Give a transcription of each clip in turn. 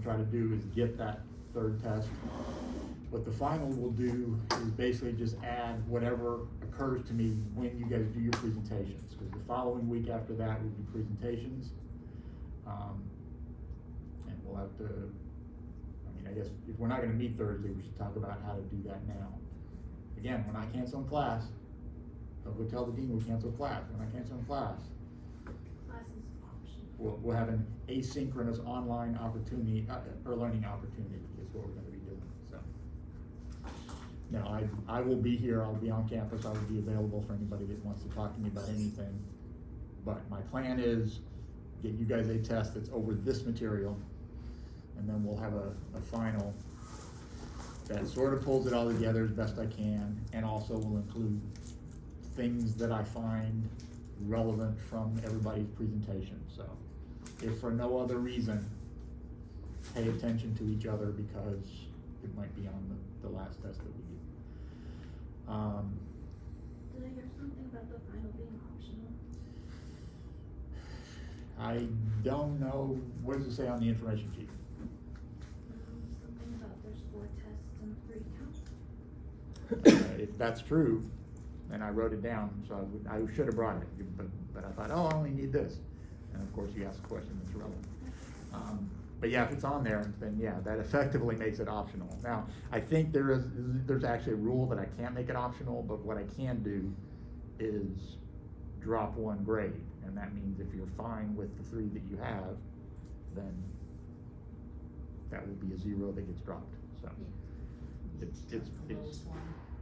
try to do is get that third test. What the final will do is basically just add whatever occurs to me when you guys do your presentations, because the following week after that will be presentations. And we'll have to, I mean, I guess if we're not gonna meet Thursday, we should talk about how to do that now. Again, we're not canceling class. I'll go tell the dean we'll cancel class. We're not canceling class. Class is optional. We'll have an asynchronous online opportunity, or learning opportunity is what we're gonna be doing, so. Now, I will be here, I'll be on campus, I will be available for anybody that wants to talk to me about anything. But my plan is get you guys a test that's over this material, and then we'll have a final that sort of pulls it all together as best I can, and also will include things that I find relevant from everybody's presentation. So if for no other reason, pay attention to each other because it might be on the last test that we do. Did I hear something about the final being optional? I don't know, what does it say on the information sheet? Something about there's 4 tests and 3 counts. If that's true, then I wrote it down, so I should have brought it, but I thought, oh, I only need this. And of course, you asked a question that's relevant. But yeah, if it's on there, then yeah, that effectively makes it optional. Now, I think there's actually a rule that I can't make it optional, but what I can do is drop 1 grade. And that means if you're fine with the 3 that you have, then that will be a 0 that gets dropped, so. Yeah. It's, The lowest one.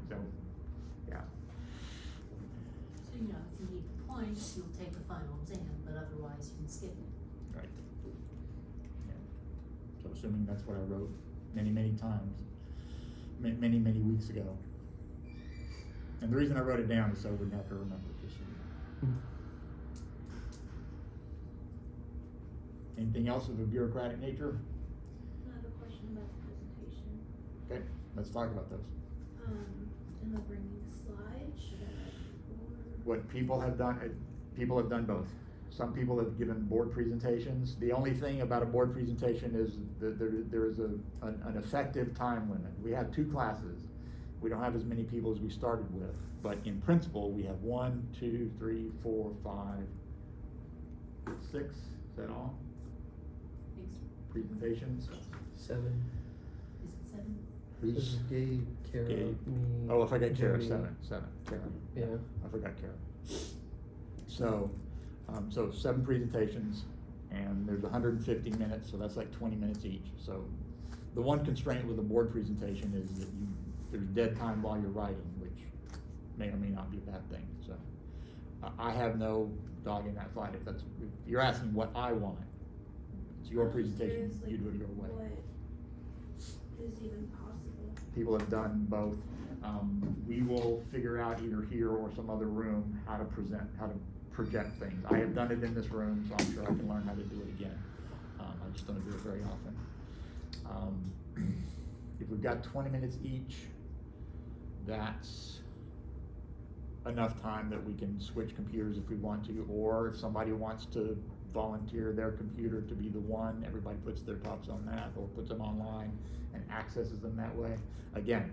so, yeah. So, you know, if you need the points, you'll take the final exam, but otherwise you can skip it. Right. Yeah. So assuming that's what I wrote many, many times, many, many weeks ago. And the reason I wrote it down is so I wouldn't have to remember it, just so you know. Anything else of a bureaucratic nature? I have a question about the presentation. Okay, let's talk about those. Am I bringing slides? Should I write What people have done both. Some people have given board presentations. The only thing about a board presentation is that there is an effective time limit. We have 2 classes. We don't have as many people as we started with, but in principle, we have 1, 2, 3, 4, 5, 6, is that all? Presentations? 7. Is it 7? This is Gabe, Kara, Gabe. me. Oh, if I got Kara, Jimmy. 7, Kara. Yeah. I forgot Kara. So, so 7 presentations, and there's 150 minutes, so that's like 20 minutes each. So, the one constraint with a board presentation is that there's dead time while you're writing, which may or may not be a bad thing. So, I have no dog in that fight. If you're asking what I want, it's your presentation. You do it your way. What is even possible? People have done both. We will figure out either here or some other room how to project things. I have done it in this room, so I'm sure I can learn how to do it again. I just don't do it very often. If we've got 20 minutes each, that's enough time that we can switch computers if we want to, or if somebody wants to volunteer their computer to be the one, everybody puts their talks on that, or puts them online and accesses them that way. Again,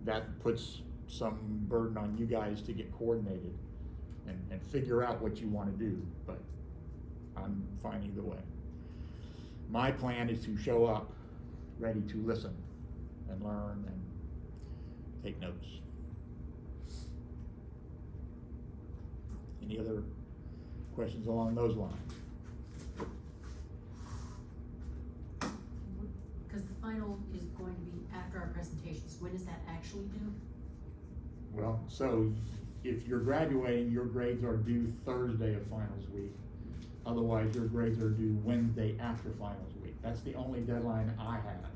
that puts some burden on you guys to get coordinated and figure out what you want to do, but I'm fine either way. My plan is to show up ready to listen and learn and take notes. Any other questions along those lines? Because the final is going to be after our presentations. When is that actually due? Well, so if you're graduating, your grades are due Thursday of finals week. Otherwise, your grades are due Wednesday after finals week. That's the only deadline I have.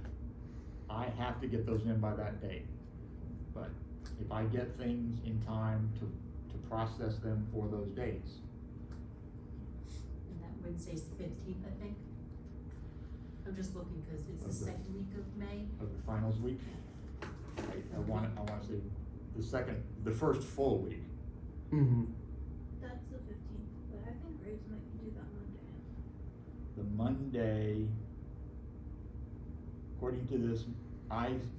I have to get those in by that date. But if I get things in time to process them for those dates. And that Wednesday's the 15th, I think. I'm just looking because it's the Okay. 2nd week of May. Of the finals week. I want to say the first full week. Mm-hmm. That's the 15th, but I think grades might be due that Monday. The Monday, into this,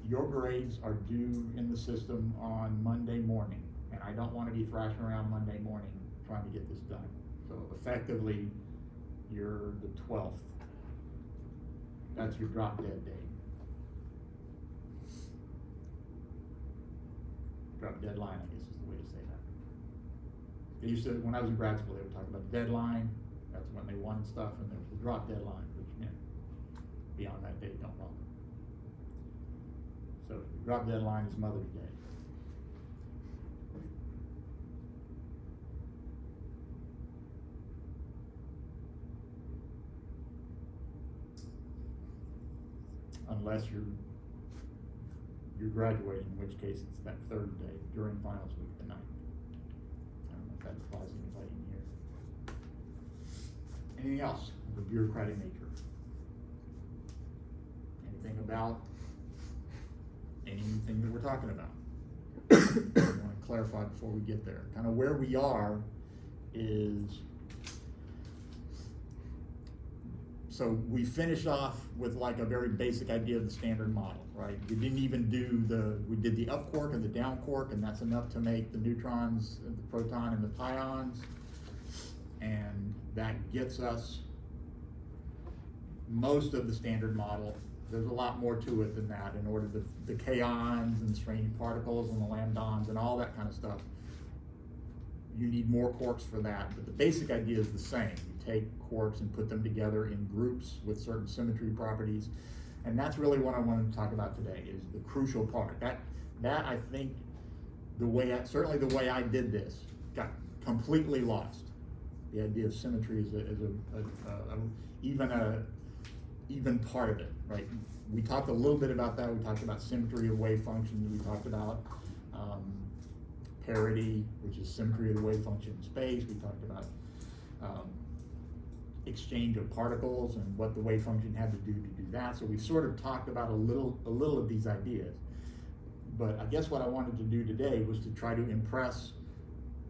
your grades are due in the system on Monday morning, and I don't wanna be thrashing around Monday morning trying to get this done. So effectively, you're the 12th. That's your drop dead date. Drop deadline, I guess is the way to say that. They used to, when I was in grad school, they were talking about deadline, that's when they wanted stuff, and there was the drop deadline, which meant beyond that date, don't want it. So the drop deadline is Mother's Day. Unless you're graduating, in which case it's that third day during finals week, the 9th. I don't know if that applies to anybody in here. Anything else of a bureaucratic nature? Anything about anything that we're talking about? I want to clarify before we get there. Kind of where we are is, so we finished off with like a very basic idea of the standard model, right? We didn't even do we did the up quark and the down quark, and that's enough to make the neutrons, the proton, and the pions. And that gets us most of the standard model. There's a lot more to it than that in order to, the kaons and the strange particles and the lambdons and all that kind of stuff. You need more quarks for that, but the basic idea is the same. You take quarks and put them together in groups with certain symmetry properties. And that's really what I wanted to talk about today, is the crucial part. That I think, certainly the way I did this, got completely lost. The idea of symmetry is even part of it, right? We talked a little bit about that. We talked about symmetry of wave functions. We talked about parity, which is symmetry of the wave function in space. We talked about exchange of particles and what the wave function had to do that. So we've sort of talked about a little of these ideas. But I guess what I wanted to do today was to try to impress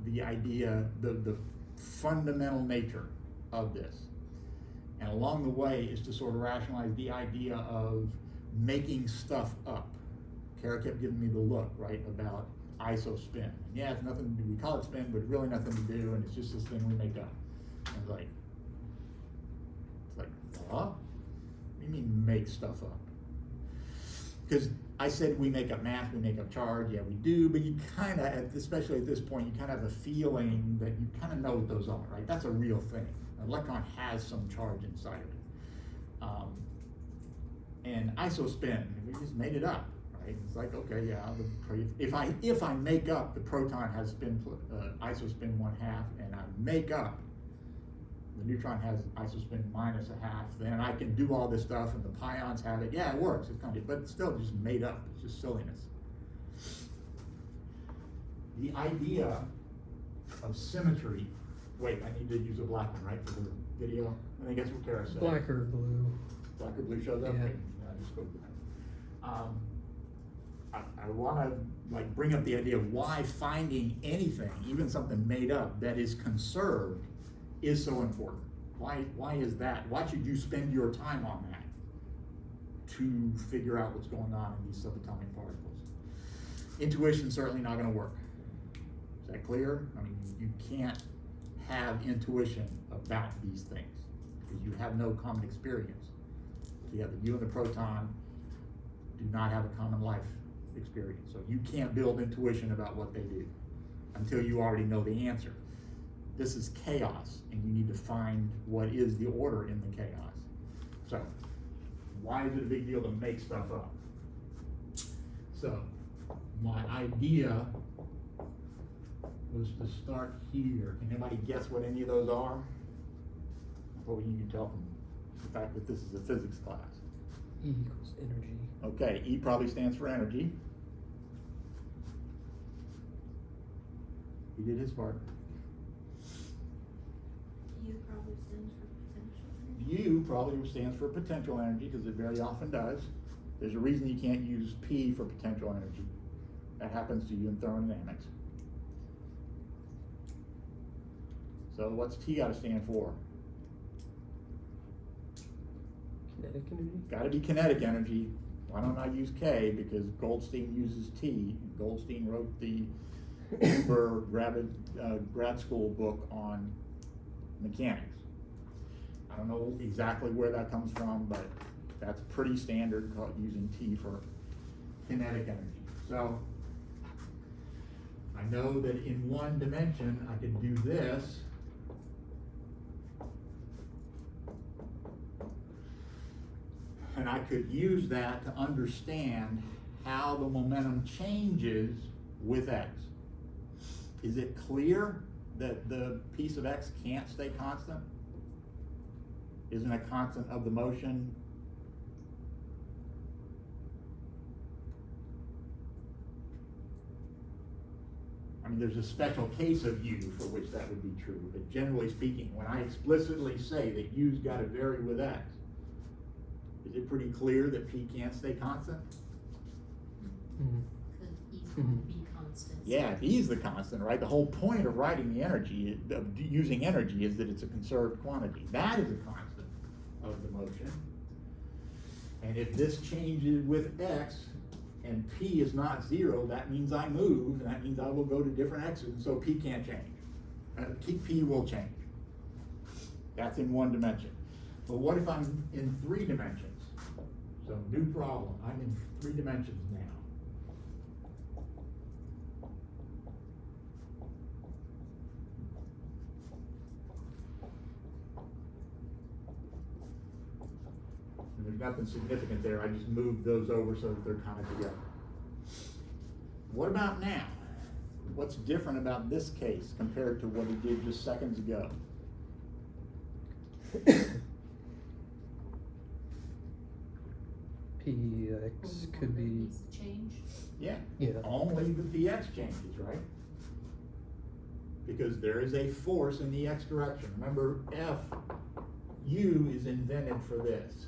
the idea, the fundamental nature of this. And along the way is to sort of rationalize the idea of making stuff up. Kara kept giving me the look, right, about isospin. And yeah, it's nothing to do, we call it spin, but it's really nothing to do, and it's just this thing we make up. And it's like, what? What do you mean make stuff up? Because I said we make up mass, we make up charge, yeah we do, but you kind of, especially at this point, you kind of have a feeling that you kind of know what those are, right? That's a real thing. An electron has some charge inside of it. And isospin, we just made it up, right? It's like, okay, yeah, if I make up the proton has spin, isospin 1/2, and I make up the neutron has isospin minus 1/2, then I can do all this stuff, and the pions have it. Yeah, it works, it's kind of, but it's still just made up, it's just silliness. The idea of symmetry, wait, I need to use a black one, right, for the video? I think that's what Kara said. Black or blue. Black or blue shows up? Yeah. Okay, I just go black. I want to like bring up the idea of why finding anything, even something made up, that is conserved is so important. Why is that? Why should you spend your time on that to figure out what's going on in these subatomic particles? Intuition's certainly not going to work. Is that clear? I mean, you can't have intuition about these things because you have no common experience together. You and the proton do not have a common life experience, so you can't build intuition about what they do until you already know the answer. This is chaos, and you need to find what is the order in the chaos. So, why is it a big deal to make stuff up? So, my idea was to start here. Can anybody guess what any of those are? Well, you can tell from the fact that this is a physics class. E equals energy. Okay, E probably stands for energy. He did his part. U probably stands for potential energy. U probably stands for potential energy because it very often does. There's a reason you can't use P for potential energy. That happens to you in thermodynamics. So what's T got to stand for? Kinetic energy. Got to be kinetic energy. Why don't I use K? Because Goldstein uses T. Goldstein wrote the Uber grad school book on mechanics. I don't know exactly where that comes from, but that's pretty standard, using T for kinetic energy. So I know that in one dimension I could do this. And I could use that to understand how the momentum changes with X. Is it clear that the piece of X can't stay constant? Isn't a constant of the motion? I mean, there's a special case of U for which that would be true, but generally speaking, when I explicitly say that U's got to vary with X, is it pretty clear that P can't stay constant? Could easily be constant. Yeah, if E's the constant, right? The whole point of writing the energy, of using energy, is that it's a conserved quantity. That is a constant of the motion. And if this changes with X, and P is not zero, that means I move, and that means I will go to different X's, and so P can't change. P will change. That's in one dimension. But what if I'm in 3 dimensions? So new problem, I'm in 3 dimensions now. And there's nothing significant there, I just moved those over so that they're kind of together. What about now? What's different about this case compared to what it did just seconds ago? PX could That be, needs to change. Yeah, yeah, only the px changes, right? Because there is a force in the x direction. Remember, U is invented for this.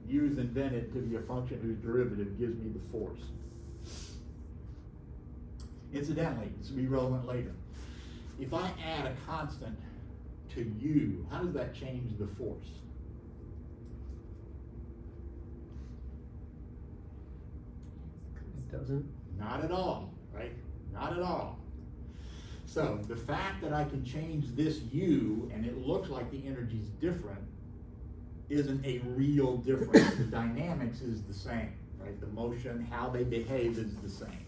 U is invented to be a function whose derivative gives me the force. Incidentally, this will be relevant later. If I add a constant to U, how does that change the force? it doesn't. Not at all, right? Not at all. So the fact that I can change this U and it looks like the energy's different isn't a real difference. The dynamics is the same, right? The motion, how they behave is the same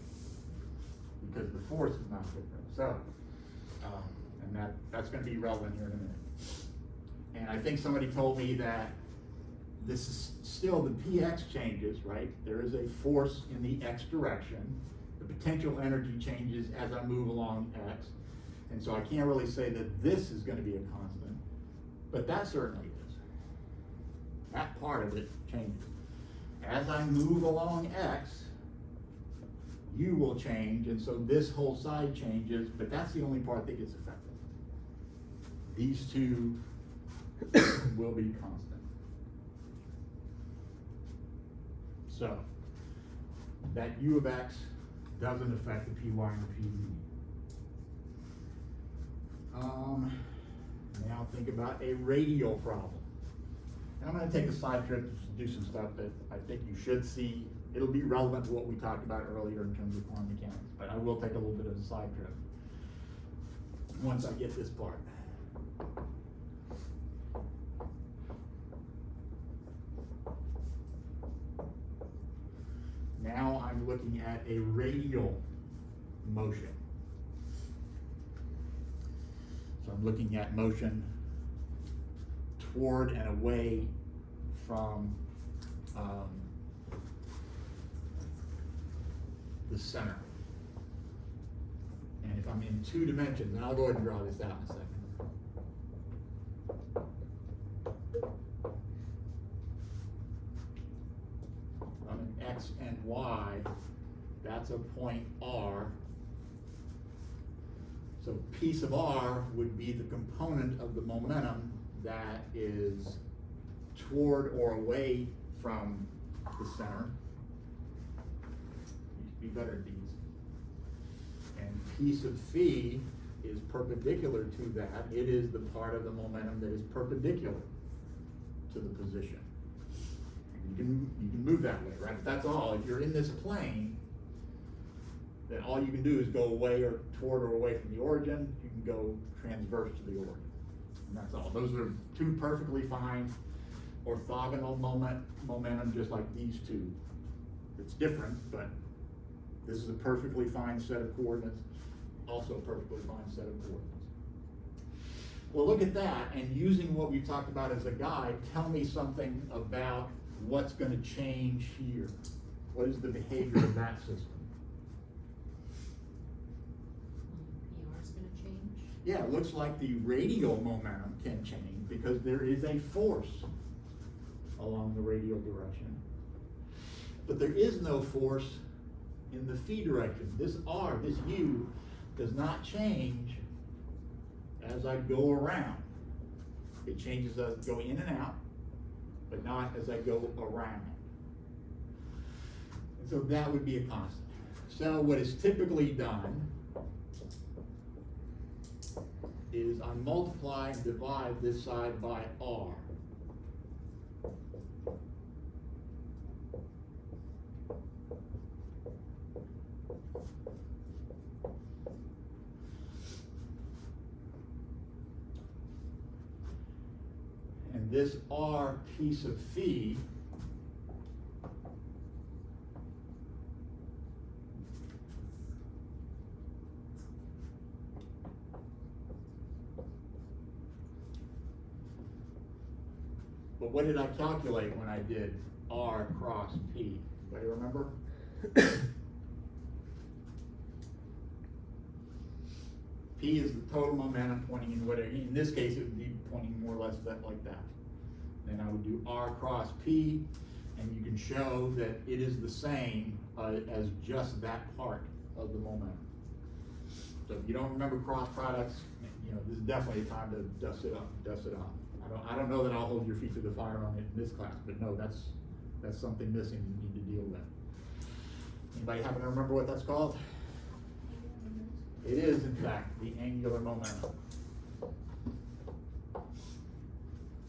because the force is not different. So, and that's going to be relevant here in a minute. And I think somebody told me that this is still the px changes, right? There is a force in the x direction. The potential energy changes as I move along x. And so I can't really say that this is going to be a constant, but that certainly is. That part of it changes. As I move along x, U will change, and so this whole side changes, but that's the only part that gets affected. These two will be constant. So, that U of x doesn't affect the Py and the Pv. Now think about a radial problem. And I'm going to take a side trip to do some stuff that I think you should see. It'll be relevant to what we talked about earlier in terms of quantum mechanics, but I will take a little bit of a side trip once I get this part. Now I'm looking at a radial motion. So I'm looking at motion toward and away from the center. And if I'm in 2 dimensions, and I'll go ahead and draw this out in a second. I'm in X and Y, that's a point R. So piece of R would be the component of the momentum that is toward or away from the center. Used to be better at these. And piece of phi is perpendicular to that. It is the part of the momentum that is perpendicular to the position. You can move that way, right? But that's all. If you're in this plane, then all you can do is go away or toward or away from the origin. You can go transverse to the origin. And that's all. Those are two perfectly fine orthogonal momentum, just like these two. It's different, but this is a perfectly fine set of coordinates, also a perfectly fine set of coordinates. Well, look at that, and using what we talked about as a guide, tell me something about what's going to change here. What is the behavior of that system? PR is gonna change. Yeah, it looks like the radial momentum can change because there is a force along the radial direction. But there is no force in the phi direction. This R, this U, does not change as I go around. It changes as I go in and out, but not as I go around. And so that would be a constant. So what is typically done is I multiply and divide this side by R. And this R piece of phi but what did I calculate when I did R cross P? Anybody remember? P is the total momentum pointing in whatever. In this case, it would be pointing more or less like that. Then I would do R cross P, and you can show that it is the same as just that part of the momentum. So if you don't remember cross products, this is definitely a time to dust it off. I don't know that I'll hold your feet to the fire on it in this class, but no, that's something missing you need to deal with. Anybody happen to remember what that's called? It is, in fact, the angular momentum.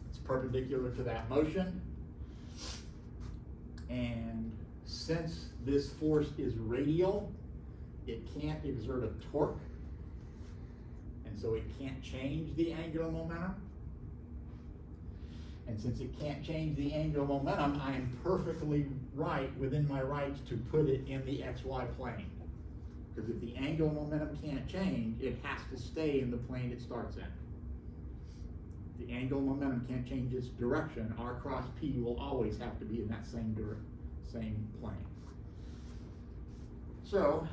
It's perpendicular to that motion. And since this force is radial, it can't exert a torque. And so it can't change the angular momentum. And since it can't change the angular momentum, I am perfectly right, within my rights, to put it in the XY plane. Because if the angular momentum can't change, it has to stay in the plane it starts in. If the angular momentum can't change its direction, R cross P will always have to be in that same plane. So,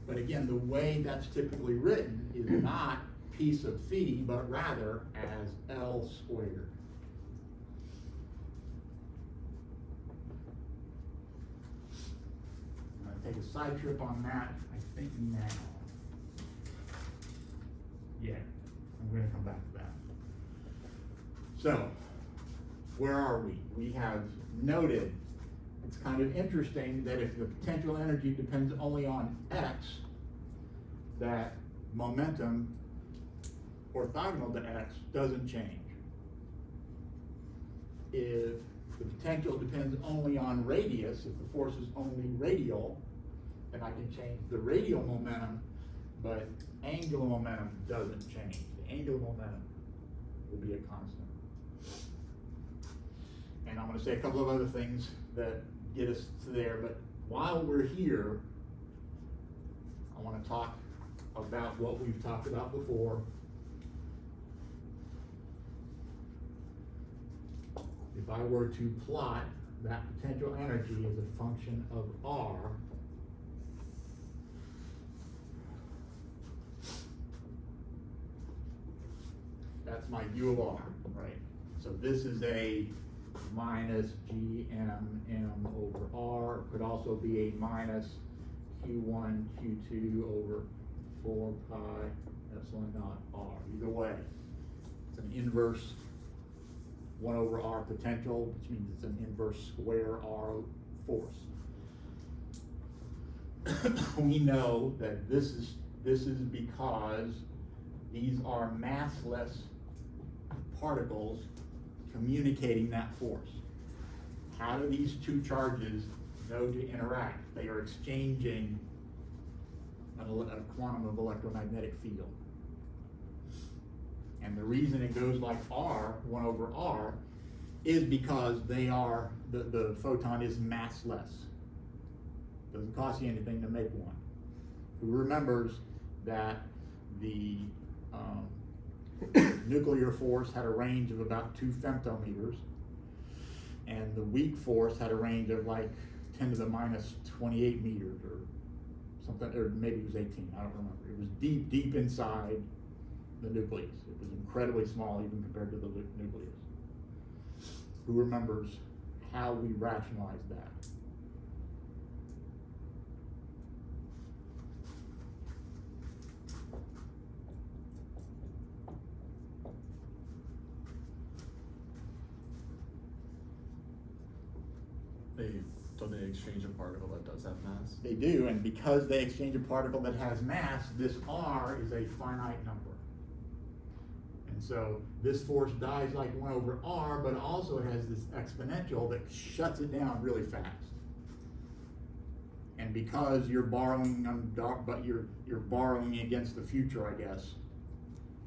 but again, the way that's typically written is not piece of phi, but rather as L squared. I'm going to take a side trip on that, I think now. Yeah, I'm going to come back to that. So, where are we? We have noted, it's kind of interesting that if the potential energy depends only on X, that momentum orthogonal to X doesn't change. If the potential depends only on radius, if the force is only radial, then I can change the radial momentum, but angular momentum doesn't change. The angular momentum will be a constant. And I'm going to say a couple of other things that get us to there, but while we're here, I want to talk about what we've talked about before. If I were to plot that potential energy as a function of R, that's my U of R, right? So this is a minus GMM over R. It could also be a minus Q1, Q2 over 4 pi epsilon naught R. Either way, it's an inverse 1 over R potential, which means it's an inverse square R force. We know that this is because these are massless particles communicating that force. How do these two charges know to interact? They are exchanging a quantum of electromagnetic field. And the reason it goes like R, 1 over R, is because they are, the photon is massless. Doesn't cost you anything to make one. Who remembers that the nuclear force had a range of about 2 femtometers, and the weak force had a range of like 10 to the minus 28 meters or something, or maybe it was 18, I don't remember. It was deep, deep inside the nucleus. It was incredibly small even compared to the nucleus. Who remembers how we rationalized that? Don't they exchange a particle that does have mass? They do, and because they exchange a particle that has mass, this R is a finite number. And so this force dies like 1 over R, but also it has this exponential that shuts it down really fast. And because you're borrowing, but you're borrowing against the future, I guess,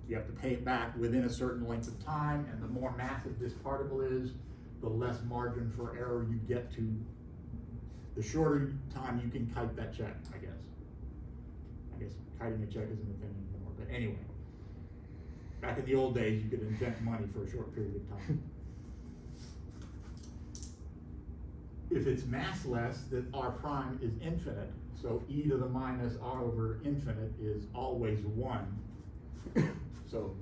you have to pay it back within a certain length of time, and the more massive this particle is, the less margin for error you get to, the shorter time you can kite that check, I guess. I guess kiting a check isn't a thing anymore, but anyway. Back in the old days, you could invent money for a short period of time. If it's massless, then R prime is infinite, so e to the minus R over infinite is always 1. So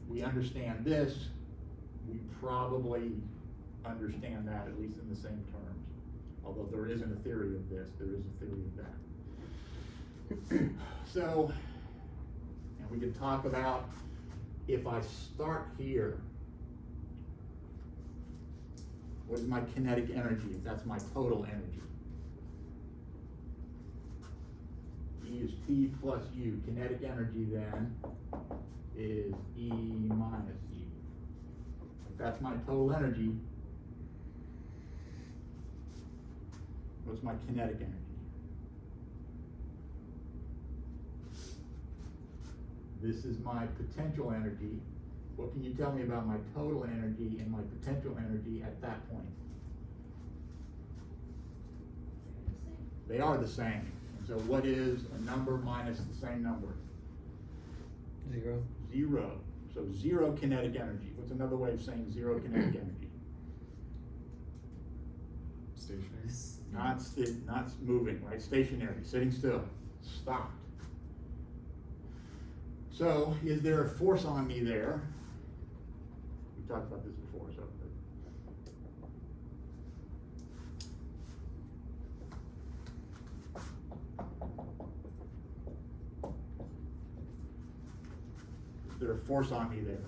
we understand this, we probably understand that at least in the same terms. Although there isn't a theory of this, there is a theory of that. So, and we can talk about, if I start here, what is my kinetic energy, if that's my total energy? E is T plus U. Kinetic energy then is E minus U. If that's my total energy, what's my kinetic energy? This is my potential energy. What can you tell me about my total energy and my potential energy at that point? They are the same. And so what is a number minus the same number? 0. 0. So 0 kinetic energy. What's another way of saying 0 kinetic energy? Stationary. Not moving, right? Stationary, sitting still, stopped. So is there a force on me there? We talked about this before, so. Is there a force on me there?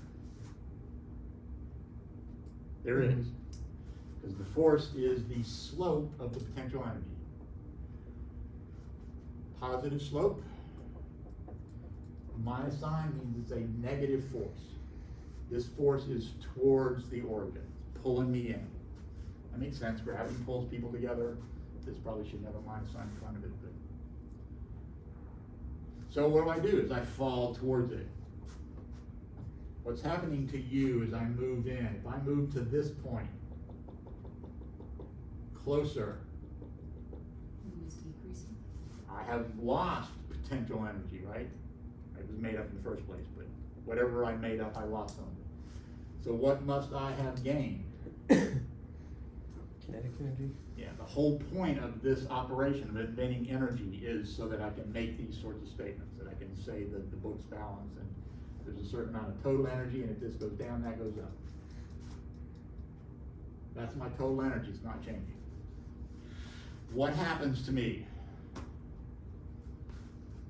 There is. Because the force is the slope of the potential energy. Positive slope. Minus sign means it's a negative force. This force is towards the origin, pulling me in. That makes sense. Gravity pulls people together. This probably should have a minus sign in front of it. But. So what do? Is I fall towards it. What's happening to you as I move in? If I move to this point, closer, It's decreasing. I have lost potential energy, right? It was made up in the first place, but whatever I made up, I lost some of it. So what must I have gained? Kinetic energy? Yeah, the whole point of this operation of inventing energy is so that I can make these sorts of statements, that I can say that the book's balanced and there's a certain amount of total energy, and if this goes down, that goes up. That's my total energy, it's not changing. What happens to me?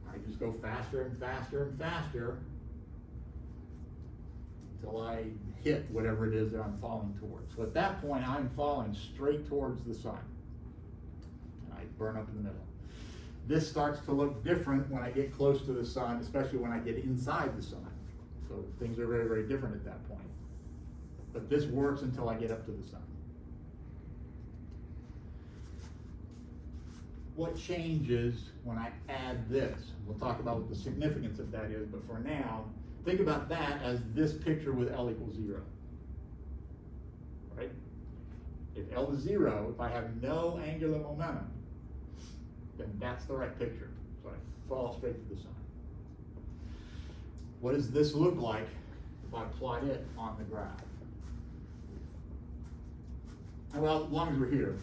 I just go faster and faster and faster until I hit whatever it is that I'm falling towards. So at that point, I'm falling straight towards the sun. And I burn up in the middle. This starts to look different when I get close to the sun, especially when I get inside the sun. So things are very, very different at that point. But this works until I get up to the sun. What changes when I add this? We'll talk about what the significance of that is, but for now, think about that as this picture with L equals 0. Right? If L is 0, if I have no angular momentum, then that's the right picture. So I fall straight to the sun. What does this look like if I plot it on the graph? Well, as long as we're here.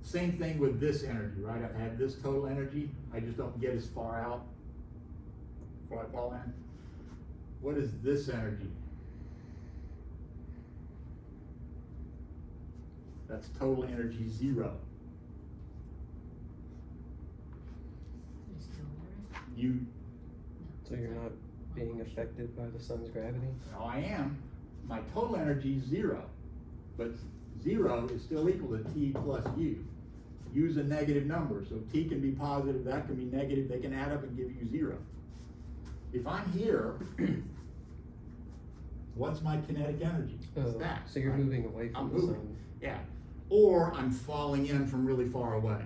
Same thing with this energy, right? I've had this total energy. I just don't get as far out before I fall in. What is this energy? That's total energy 0. You still there? You, So you're not being affected by the sun's gravity? no, I am. My total energy is 0, but 0 is still equal to T plus U. U is a negative number, so T can be positive, that can be negative, they can add up and give you 0. If I'm here, what's my kinetic energy? It's that. So you're right? moving away from I'm the moving, sun. yeah. Or I'm falling in from really far away.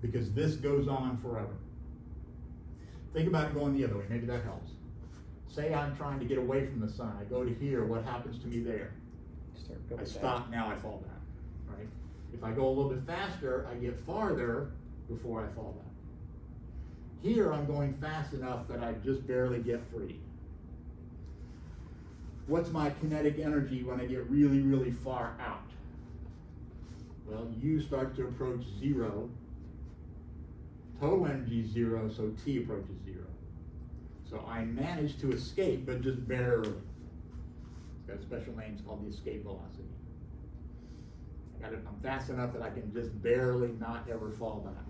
Because this goes on forever. Think about it going the other way, maybe that helps. Say I'm trying to get away from the sun, I go to here, what happens to me there? Start going I back. stop, now I fall back, right? If I go a little bit faster, I get farther before I fall back. Here, I'm going fast enough that I just barely get free. What's my kinetic energy when I get really, really far out? Well, U starts to approach 0. Total energy is 0, so T approaches 0. So I managed to escape, but just barely. It's got a special name, it's called the escape velocity. I'm fast enough that I can just barely not ever fall back.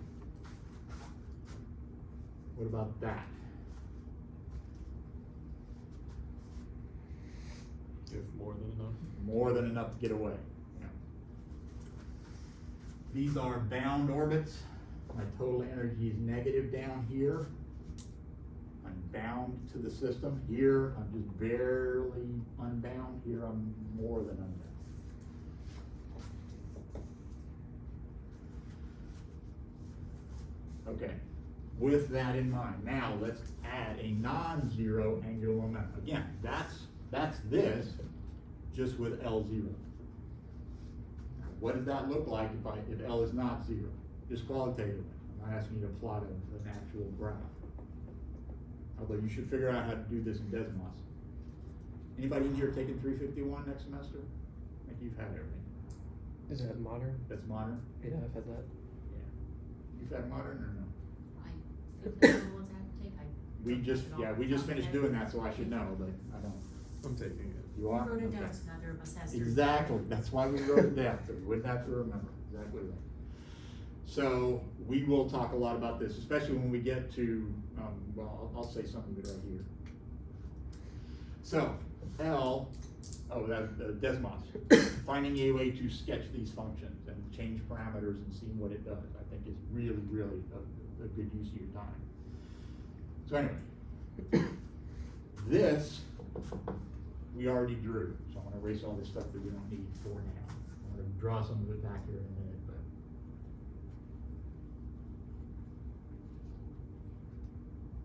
What about that? If more than enough. More than enough to get away. Yeah. These are bound orbits. My total energy is negative down here. I'm bound to the system. Here, I'm just barely unbound. Here, I'm more than unbound. Okay, with that in mind, now let's add a non-zero angular momentum. Again, that's this, just with L0. What does that look like if L is not 0? Just qualitatively. I'm not asking you to plot an actual graph. Although you should figure out how to do this in Desmos. Anybody in here taking 351 next semester? I think you've had it, right? Is that modern? That's modern? Yeah, I've had that. Yeah. You've had modern or no? I think that's the ones I have to take. We just finished doing that, so I should know, but I don't. I'm taking it. You are? I wrote it down, Okay. so neither of us has to. Exactly, that's why we wrote it down, so we wouldn't have to remember, exactly right. So, we will talk a lot about this, especially when we get to, well, I'll say some of it right here. So, Desmos, finding a way to sketch these functions and change parameters and seeing what it does, I think is really, really a good use of your time. So anyway, this we already drew, so I'm gonna erase all this stuff that we don't need for now. I'm gonna draw some of it back here in a minute, but.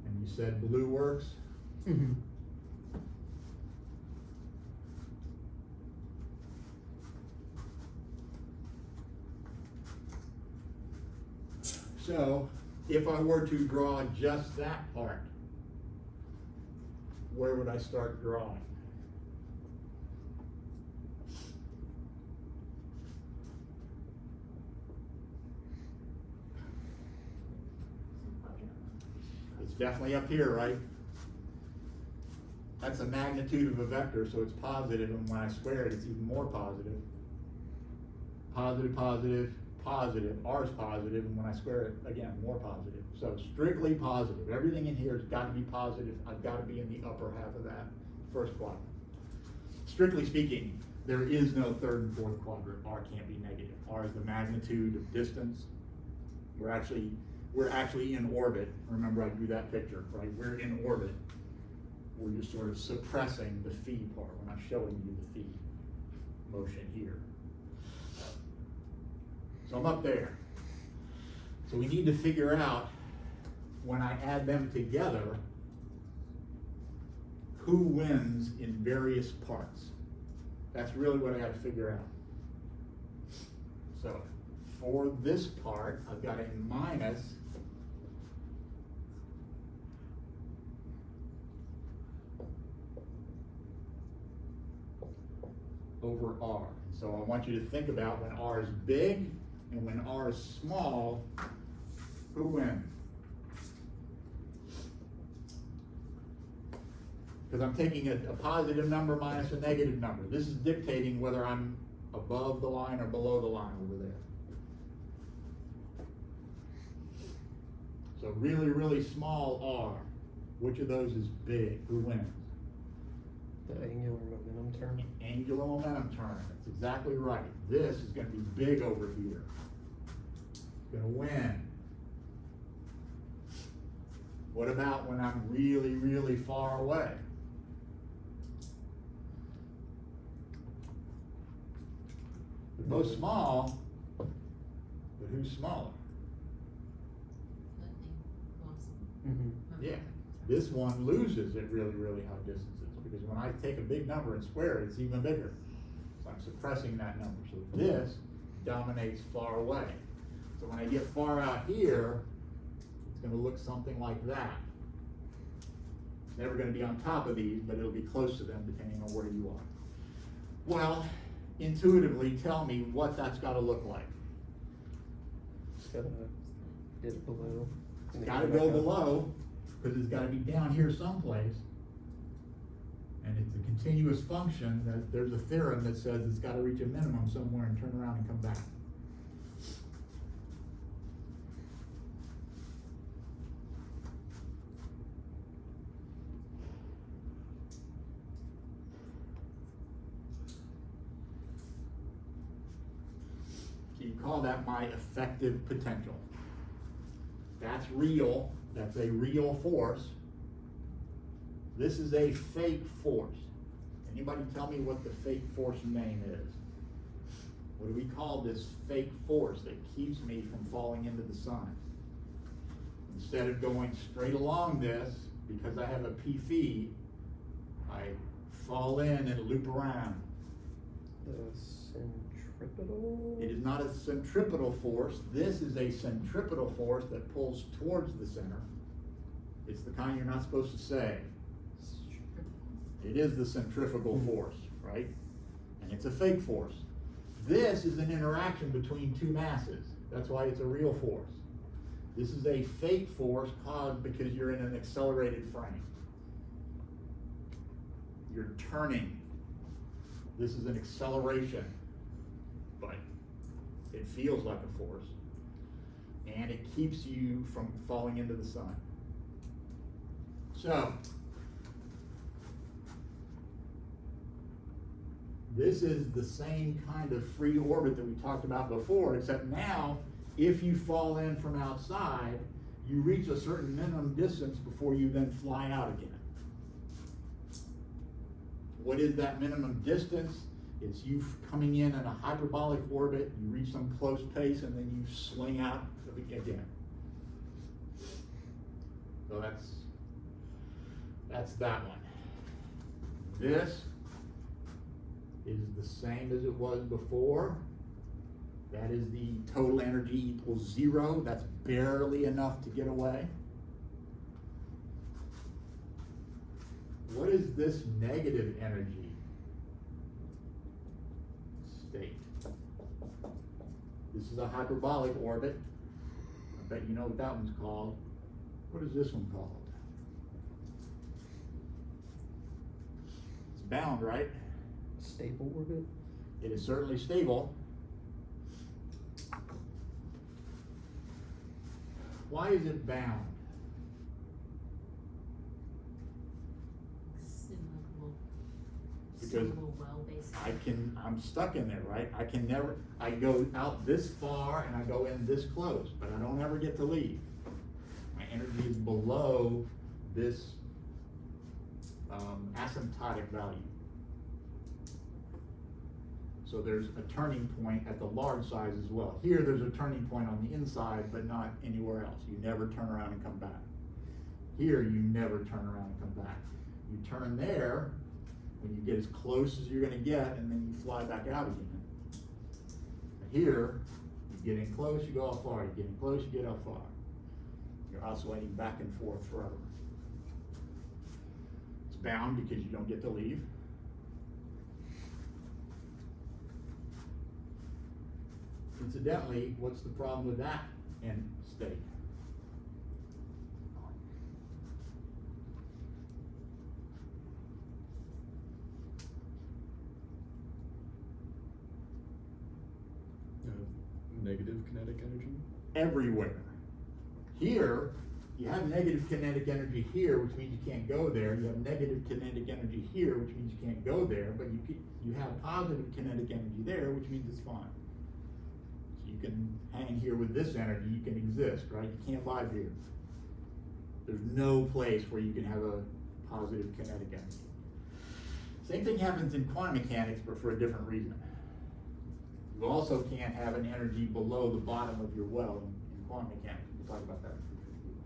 And you said blue works? Mm-hmm. So, if I were to draw just that part, where would I start drawing? It's definitely up here, right? That's a magnitude of a vector, so it's positive, and when I square it, it's even more positive. Positive, positive, positive, R is positive, and when I square it, again, more positive. So strictly positive. Everything in here has got to be positive. I've got to be in the upper half of that first quadrant. Strictly speaking, there is no third and fourth quadrant. R can't be negative. R is the magnitude of distance. We're actually in orbit. Remember I drew that picture, right? We're in orbit. We're just sort of suppressing the phi part when I'm showing you the phi motion here. So I'm up there. So we need to figure out, when I add them together, who wins in various parts. That's really what I gotta figure out. So for this part, I've got a minus over R. So I want you to think about when R is big and when R is small, who wins? Because I'm taking a positive number minus a negative number. This is dictating whether I'm above the line or below the line over there. So really, really small R. Which of those is big? Who wins? The angular momentum term. Angular momentum term. That's exactly right. This is going to be big over here. It's going to win. What about when I'm really, really far away? They're both small, but who's smaller? Yeah, this one loses at really, really high distances, because when I take a big number and square it, it's even bigger. So I'm suppressing that number. So this dominates far away. So when I get far out here, it's going to look something like that. It's never going to be on top of these, but it'll be close to them depending on where you are. Well, intuitively tell me what that's got to look like. It's gotta dip below. It's got to go below, because it's got to be down here someplace. And it's a continuous function. That there's a theorem that says it's got to reach a minimum somewhere and turn around and come back. So you call that my effective potential. That's real. That's a real force. This is a fake force. Anybody tell me what the fake force name is? What do we call this fake force that keeps me from falling into the sun? Instead of going straight along this, because I have a PHYS, I fall in and loop around. The centripetal? It is not a centripetal force. This is a centripetal force that pulls towards the center. It's the kind you're not supposed to say. It is the centrifugal force, right? And it's a fake force. This is an interaction between two masses. That's why it's a real force. This is a fake force caused because you're in an accelerated frame. You're turning. This is an acceleration, but it feels like a force. And it keeps you from falling into the sun. So, this is the same kind of free orbit that we talked about before, except now, if you fall in from outside, you reach a certain minimum distance before you then fly out again. What is that minimum distance? It's you coming in a hyperbolic orbit, you reach some close pace, and then you swing out again. So that's that one. This is the same as it was before. That is the total energy equals 0. That's barely enough to get away. What is this negative energy state? This is a hyperbolic orbit. I bet you know what that one's called. What is this one called? It's bound, right? Stable orbit? It is certainly stable. Why is it bound? Because well, basically. I'm stuck in there, right? I go out this far and I go in this close, but I don't ever get to leave. My energy is below this asymptotic value. So there's a turning point at the large size as well. Here, there's a turning point on the inside, but not anywhere else. You never turn around and come back. Here, you never turn around and come back. You turn there when you get as close as you're gonna get, and then you fly back out again. Here, you get in close, you go out far. You get in close, you get out far. You're oscillating back and forth forever. It's bound because you don't get to leave. Incidentally, what's the problem with that end state? Negative kinetic energy? Everywhere. Here, you have negative kinetic energy here, which means you can't go there. You have negative kinetic energy here, which means you can't go there, but you have positive kinetic energy there, which means it's fine. So you can hang here with this energy, you can exist, right? You can't live here. There's no place where you can have a positive kinetic energy. Same thing happens in quantum mechanics, but for a different reason. You also can't have an energy below the bottom of your well in quantum mechanics. We'll talk about that in future videos.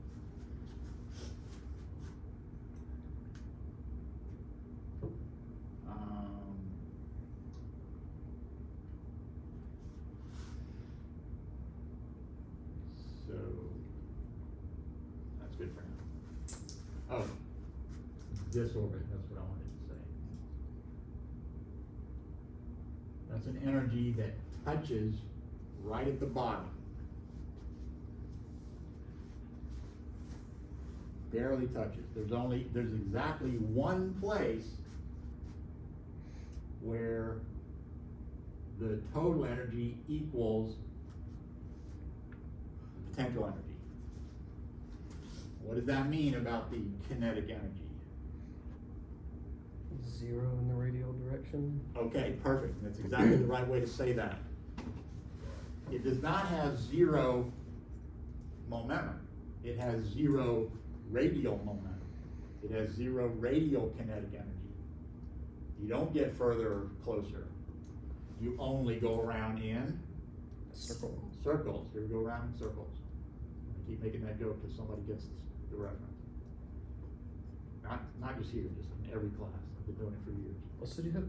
So that's good for now. Oh, this orbit, that's what I wanted to say. That's an energy that touches right at the bottom. Barely touches. There's exactly one place where the total energy equals the potential energy. What does that mean about the kinetic energy? 0 in the radial direction. Okay, perfect. That's exactly the right way to say that. It does not have 0 momentum. It has 0 radial momentum. It has 0 radial kinetic energy. You don't get further or closer. You only go around in Circle. circles. Here we go around in circles. I keep making that joke till somebody gets the reference. Not just here, just in every class. I've been doing it for years. What's the joke?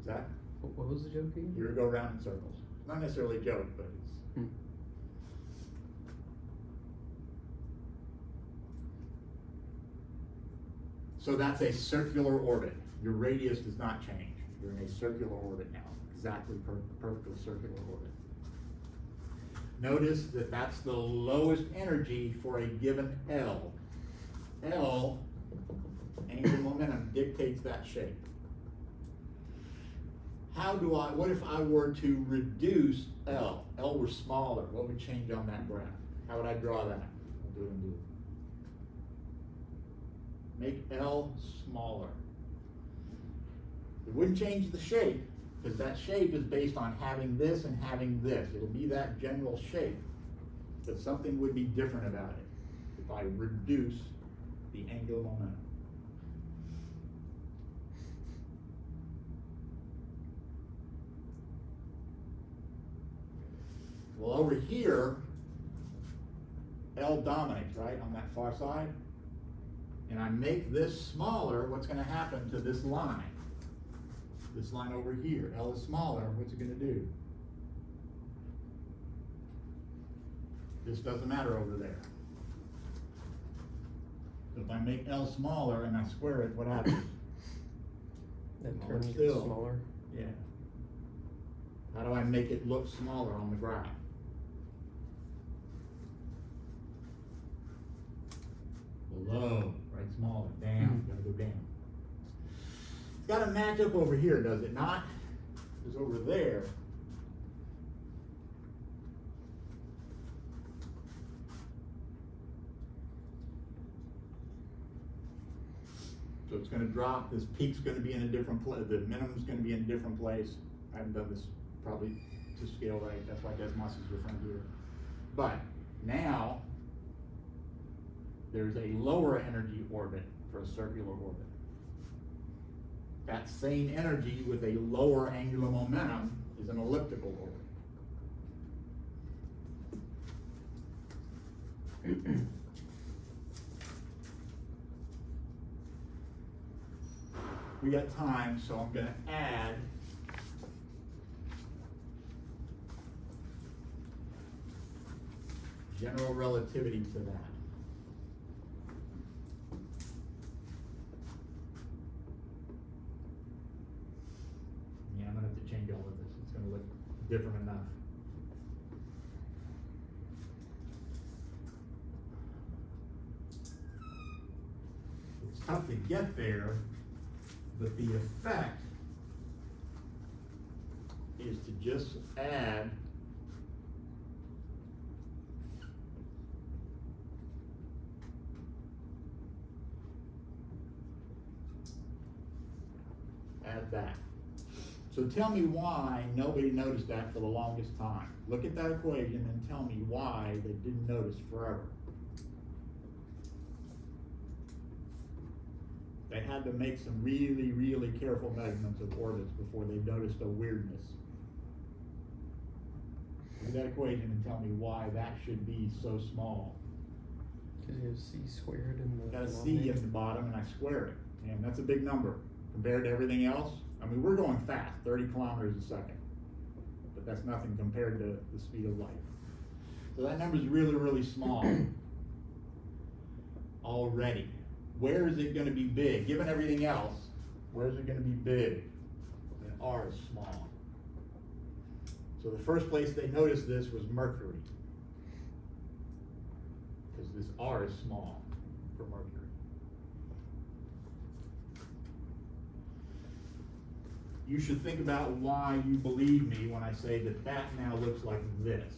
Is that? What was the joke again? Here we go around in circles. Not necessarily a joke, but it's. So that's a circular orbit. Your radius does not change. You're in a circular orbit now. Exactly perfectly circular orbit. Notice that that's the lowest energy for a given L. L, angular momentum, dictates that shape. What if I were to reduce L? L were smaller, what would change on that graph? How would I draw that? I'll do it and do it. Make L smaller. It wouldn't change the shape, because that shape is based on having this and having this. It'll be that general shape, but something would be different about it if I reduce the angular momentum. Well, over here, L dominates, right, on that far side. And I make this smaller, what's going to happen to this line? This line over here, L is smaller, what's it going to do? This doesn't matter over there. So if I make L smaller and I square it, what happens? That Smaller turns still. smaller. Yeah. How do I make it look smaller on the graph? Below, right, smaller, down, gotta go down. It's gotta match up over here, does it not? Because over there, so it's gonna drop, this peak's gonna be in a different place, the minimum's gonna be in a different place. I haven't done this probably to scale right, that's why Desmos is referring to it. But now, there's a lower energy orbit for a circular orbit. That same energy with a lower angular momentum is an elliptical orbit. We got time, so I'm going to add general relativity to that. Yeah, I'm going to have to change all of this. It's going to look different enough. It's tough to get there, but the effect is to just add that. So tell me why nobody noticed that for the longest time. Look at that equation and tell me why they didn't notice forever. They had to make some really, really careful measurements of orbits before they noticed a weirdness. Look at that equation and tell me why that should be so small. Because you have c squared in the Got a c at the bottom and I square it. And that's a big number compared to everything else. I mean, we're going fast, 30 kilometers a second. But that's nothing compared to the speed of light. So that number is really, really small already. Where is it going to be big? Given everything else, where is it going to be big? And R is small. So the first place they noticed this was Mercury, because this R is small for Mercury. You should think about why you believe me when I say that that now looks like this.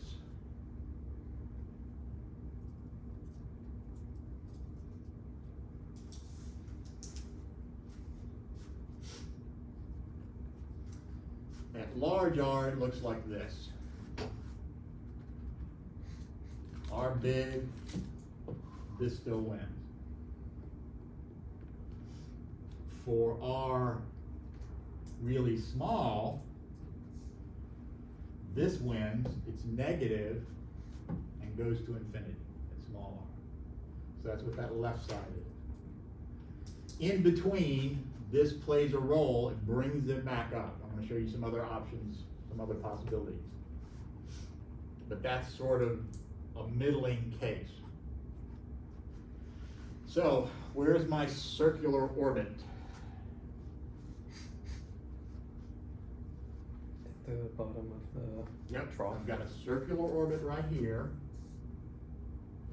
At large R, it looks like this. R big, this still wins. For R really small, this wins, it's negative, and goes to infinity at small r. So that's what that left side is. In between, this plays a role, it brings it back up. I'm going to show you some other options, some other possibilities. But that's sort of a middling case. So, where's my circular orbit? At the bottom of the trough. I've got a circular orbit right here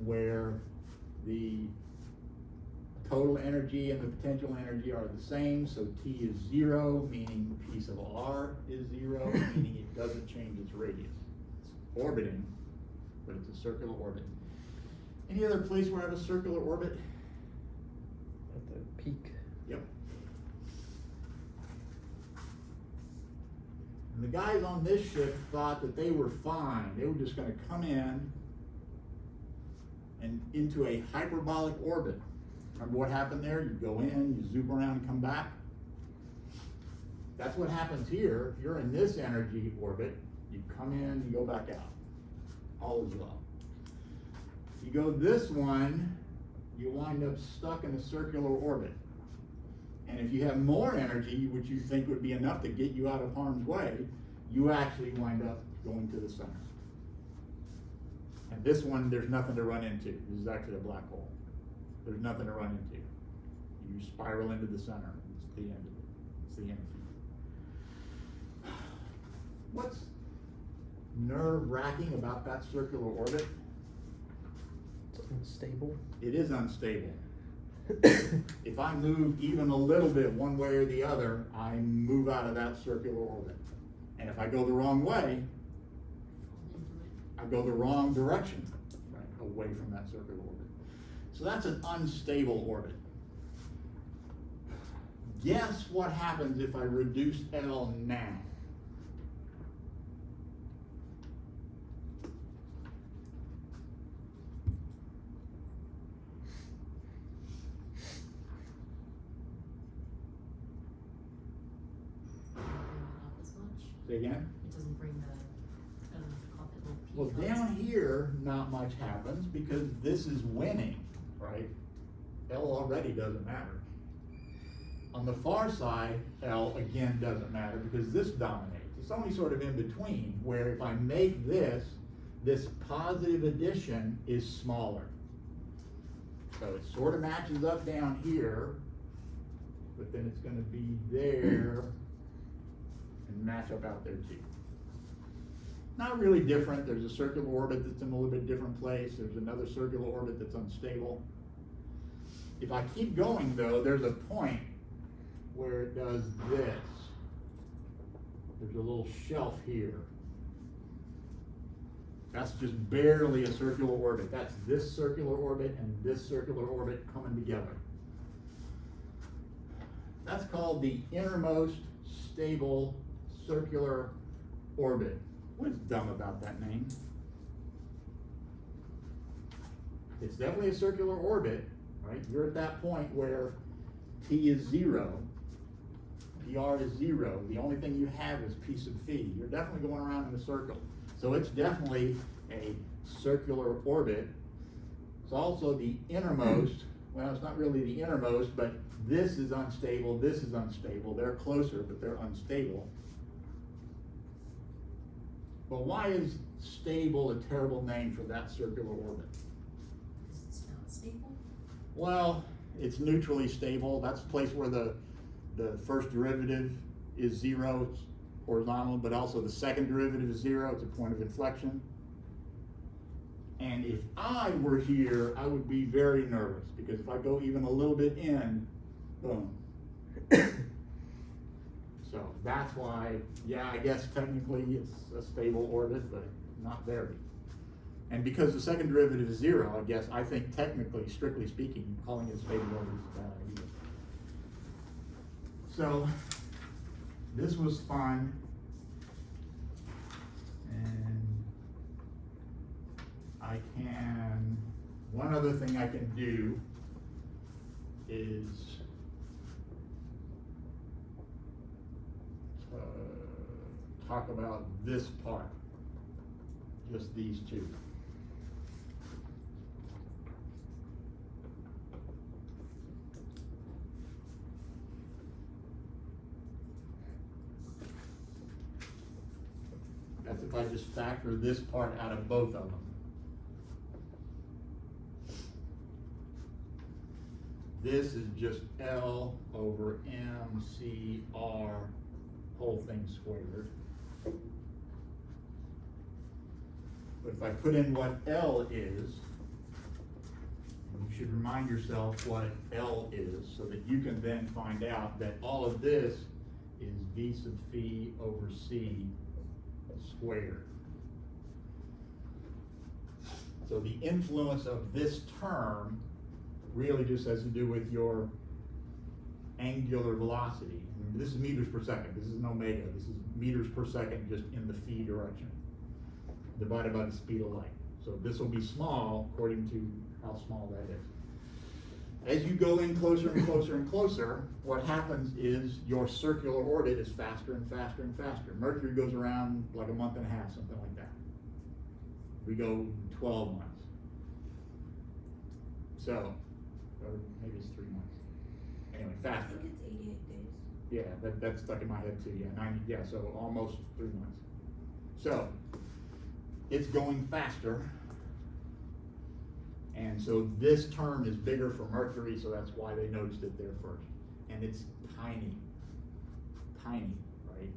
where the total energy and the potential energy are the same, so T is 0, meaning the piece of R is 0, meaning it doesn't change its radius. It's orbiting, but it's a circular orbit. Any other place where I have a circular orbit? At the peak. Yep. And the guys on this ship thought that they were fine. They were just going to come in and into a hyperbolic orbit. Remember what happened there? You go in, you zoom around and come back. That's what happens here. If you're in this energy orbit, you come in, you go back out. All is well. You go this one, you wind up stuck in a circular orbit. And if you have more energy, which you think would be enough to get you out of harm's way, you actually wind up going to the center. And this one, there's nothing to run into. This is actually a black hole. There's nothing to run into. You spiral into the center. It's the end of it. It's the end of it. What's nerve-wracking about that circular orbit? It's unstable. It is unstable. If I move even a little bit one way or the other, I move out of that circular orbit. And if I go the wrong way, I go the wrong direction, right, away from that circular orbit. So that's an unstable orbit. Guess what happens if I reduce L now? Say again? It doesn't bring the, I don't know if you call it Well, little down here, not much happens because this is winning, right? L already doesn't matter. On the far side, L again doesn't matter because this dominates. It's only sort of in between where if I make this positive addition is smaller. So it sort of matches up down here, but then it's gonna be there and match up out there too. Not really different. There's a circular orbit that's in a little bit different place. There's another circular orbit that's unstable. If I keep going though, there's a point where it does this. There's a little shelf here. That's just barely a circular orbit. That's this circular orbit and this circular orbit coming together. That's called the innermost stable circular orbit. What's dumb about that name? It's definitely a circular orbit, right? You're at that point where T is 0, PR is 0. The only thing you have is P sub phi. You're definitely going around in a circle. So it's definitely a circular orbit. It's also the innermost. Well, it's not really the innermost, but this is unstable, this is unstable. They're closer, but they're unstable. But why is stable a terrible name for that circular orbit? Because it's not stable. Well, it's neutrally stable. That's the place where the first derivative is 0, it's horizontal, but also the second derivative is 0, it's a point of inflection. And if I were here, I would be very nervous because if I go even a little bit in, boom. So that's why, yeah, I guess technically it's a stable orbit, but not very. And because the second derivative is 0, I guess, I think technically, strictly speaking, calling it a stable orbit is a bad idea. So this was fun. And I can, one other thing I can do is talk about this part, just these two. That's if I just factor this part out of both of them. This is just L over MCR, whole thing squared. But if I put in what L is, you should remind yourself what L is so that you can then find out that all of this is V sub phi over C squared. So the influence of this term really just has to do with your angular velocity. This is meters per second. This is an omega. This is meters per second just in the phi direction, divided by the speed of light. So this will be small according to how small that is. As you go in closer and closer and closer, what happens is your circular orbit is faster and faster and faster. Mercury goes around like a month and a half, something like that. We go 12 months. So, or maybe it's 3 months. Anyway, I faster. think it's 88 days. Yeah, that's stuck in my head too. Yeah, 90. Yeah, so almost 3 months. So it's going faster, and so this term is bigger for Mercury, so that's why they noticed it there first. And it's tiny, right?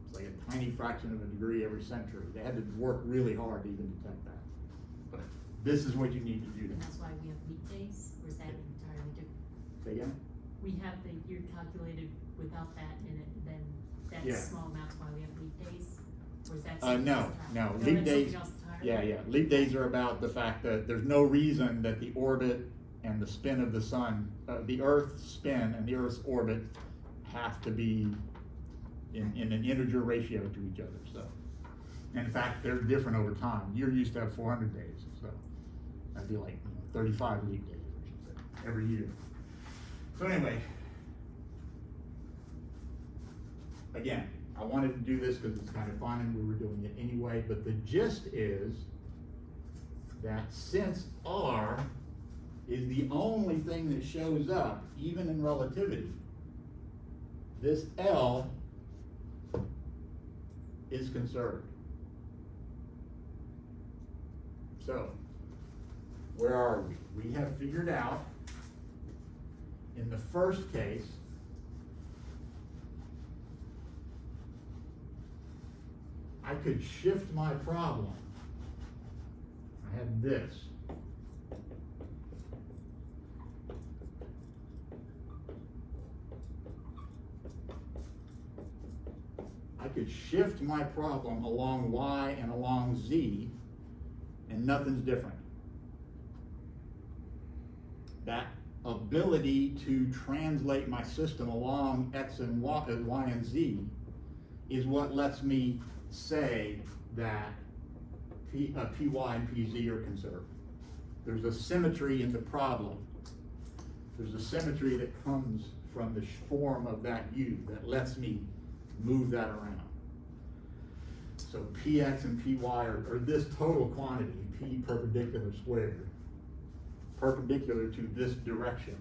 It's like a tiny fraction of a degree every century. They had to work really hard to even detect that. But this is what you need to do. And that's why we have weekdays, or is that entirely different? Say again? We have the year calculated without that in it, then that's Yeah. small amounts why we have weekdays? Or is that No, something else entirely? no. that's Leap days. something else entirely? Yeah. Leap days are about the fact that there's no reason that the orbit and the spin of the sun, the Earth's spin and the Earth's orbit have to be in an integer ratio to each other. So, in fact, they're different over time. You're used to have 400 days, so that'd be like 35 leap days or something every year. So anyway, again, I wanted to do this because it's kind of fun and we were doing it anyway, but the gist is that since R is the only thing that shows up, even in relativity, this L is conserved. So, where are we? We have figured out, in the first case, I could shift my problem. I had this. I could shift my problem along Y and along Z, and nothing's different. That ability to translate my system along X and Y and Z is what lets me say that PY and PZ are conserved. There's a symmetry in the problem. There's a symmetry that comes from the form of that U that lets me move that around. So PX and PY are this total quantity, P perpendicular squared, perpendicular to this direction,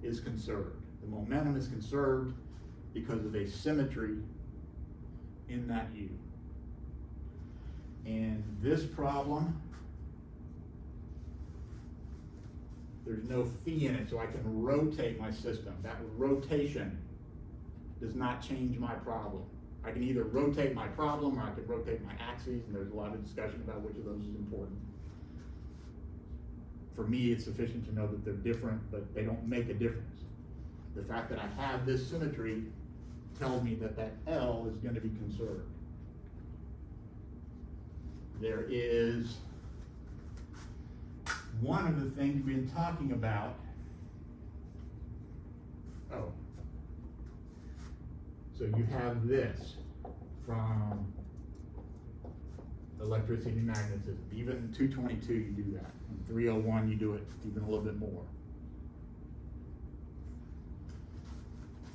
is conserved. The momentum is conserved because of a symmetry in that U. And this problem, there's no phi in it, so I can rotate my system. That rotation does not change my problem. I can either rotate my problem or I can rotate my axes, and there's a lot of discussion about which of those is important. For me, it's sufficient to know that they're different, but they don't make a difference. The fact that I have this symmetry tells me that that L is going to be conserved. There is one of the things we've been talking about. Oh. So you have this from electricity and magnetism. Even in 222 you do that. In 301 you do it even a little bit more.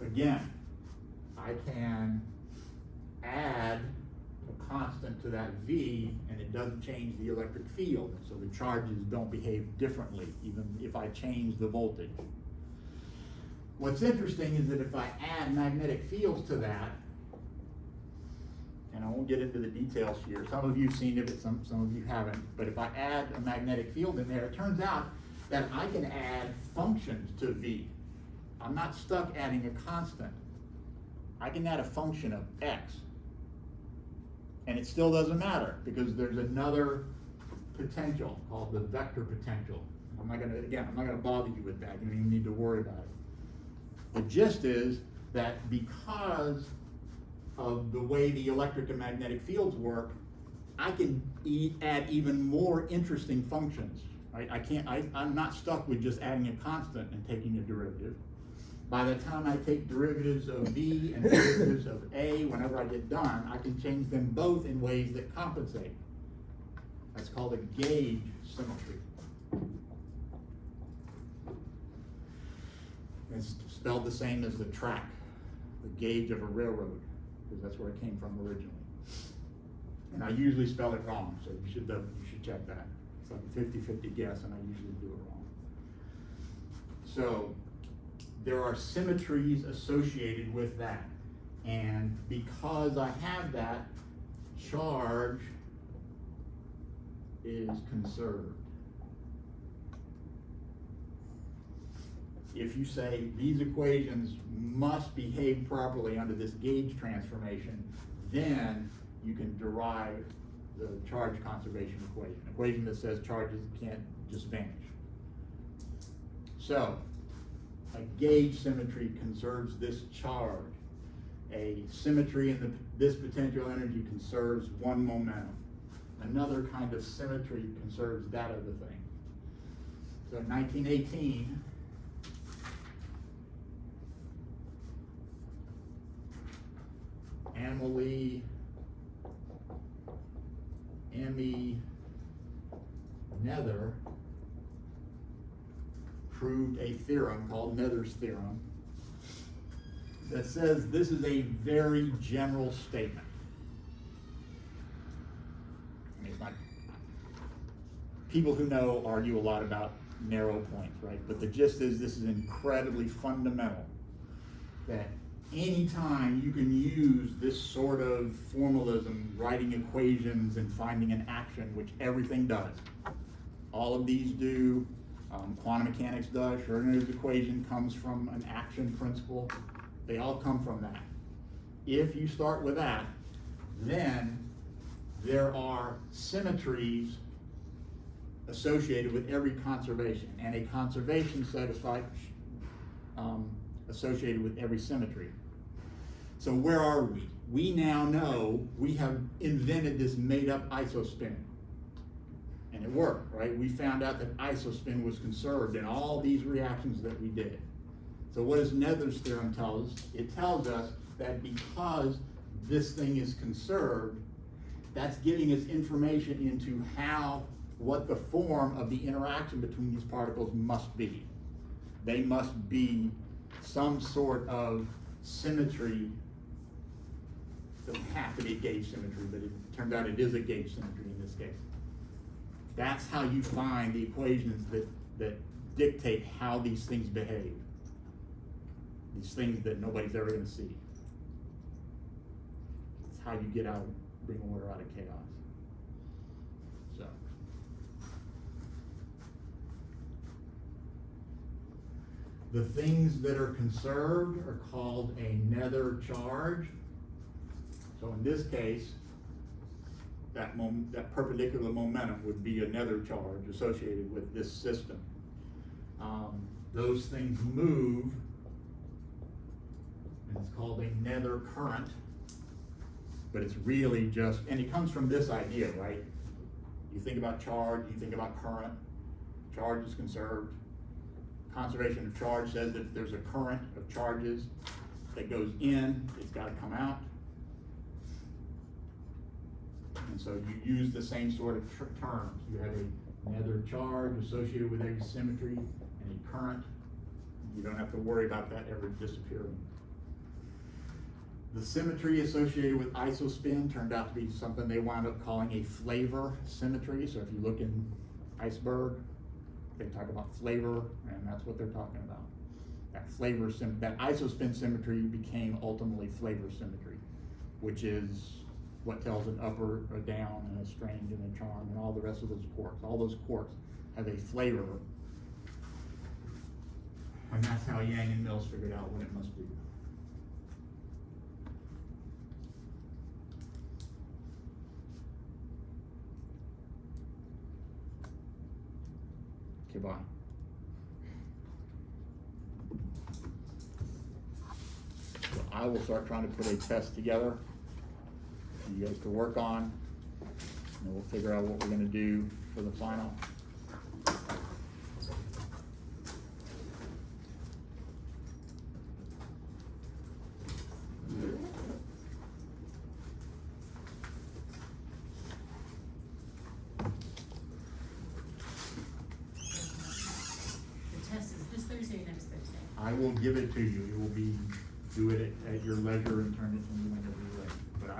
Again, I can add a constant to that V and it doesn't change the electric field. So the charges don't behave differently even if I change the voltage. What's interesting is that if I add magnetic fields to that, and I won't get into the details here, some of you have seen it, but some of you haven't, but if I add a magnetic field in there, it turns out that I can add functions to V. I'm not stuck adding a constant. I can add a function of X. And it still doesn't matter because there's another potential called the vector potential. I'm not gonna bother you with that. You don't even need to worry about it. The gist is that because of the way the electric and magnetic fields work, I can add even more interesting functions. I'm not stuck with just adding a constant and taking a derivative. By the time I take derivatives of V and derivatives of A, whenever I get done, I can change them both in ways that compensate. That's called a gauge symmetry. It's spelled the same as the track, the gauge of a railroad, because that's where it came from originally. And I usually spell it wrong, so you should check that. It's like a 50-50 guess, and I usually do it wrong. So there are symmetries associated with that. And because I have that, charge is conserved. If you say these equations must behave properly under this gauge transformation, then you can derive the charge conservation equation, an equation that says charges can't just vanish. So, a gauge symmetry conserves this charge. A symmetry in this potential energy conserves one momentum. Another kind of symmetry conserves that other thing. So in 1918, Emily Nether proved a theorem called Nether's theorem that says this is a very general statement. I mean, it's not, people who know argue a lot about narrow points, right? But the gist is this is incredibly fundamental, that anytime you can use this sort of formalism, writing equations and finding an action, which everything does. All of these do, quantum mechanics does, Schrödinger's equation comes from an action principle. They all come from that. If you start with that, then there are symmetries associated with every conservation, and a conservation satisfied associated with every symmetry. So where are we? We now know we have invented this made-up isospin. And it worked, right? We found out that isospin was conserved in all these reactions that we did. So what does Nether's theorem tell us? It tells us that because this thing is conserved, that's giving us information into what the form of the interaction between these particles must be. They must be some sort of symmetry. It doesn't have to be a gauge symmetry, but it turns out it is a gauge symmetry in this case. That's how you find the equations that dictate how these things behave. These things that nobody's ever going to see. It's how you bring order out of chaos. So. The things that are conserved are called a nether charge. So in this case, that perpendicular momentum would be a nether charge associated with this system. Those things move, and it's called a nether current, but it's really just, and it comes from this idea, right? You think about charge, you think about current. Charge is conserved. Conservation of charge says that if there's a current of charges that goes in, it's got to come out. And so you use the same sort of terms. You have a nether charge associated with every symmetry and a current. You don't have to worry about that ever disappearing. The symmetry associated with isospin turned out to be something they wound up calling a flavor symmetry. So if you look in Iceberg, they talk about flavor, and that's what they're talking about. That flavor that isospin symmetry became ultimately flavor symmetry, which is what tells an upper, a down, and a strange, and a charm, and all the rest of those quarks. All those quarks have a flavor, and that's how Yang and Mills figured out what it must be. Okay, bye. So I will start trying to put a test together for you guys to work on, and we'll figure out what we're going to do for the final. The test is this Thursday, next Thursday. I will give it to you. You will do it at your leisure and turn it in whenever you're ready. But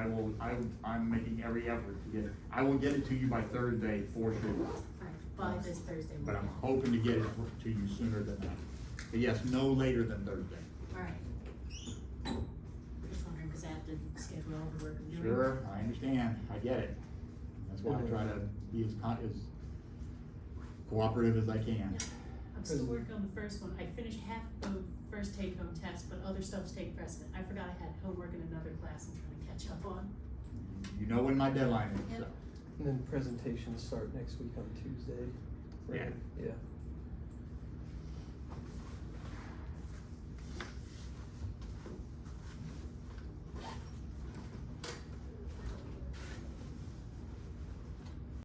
I'm making every effort to get it. I will get it to you by Thursday for sure. Right, by this Thursday. But I'm hoping to get it to you sooner than that. But yes, no later than Thursday. All right. Just wondering, because I have to schedule all the work I'm doing. Sure, I understand. I get it. That's why I try to be as cooperative as I can. I'm still working on the first one. I finished half the first take-home test, but other stuff's take precedent. I forgot I had homework in another class I'm trying to catch up on. You know when my deadline is, so. Yep. And then presentations start next week on Tuesday. Yeah. Yeah.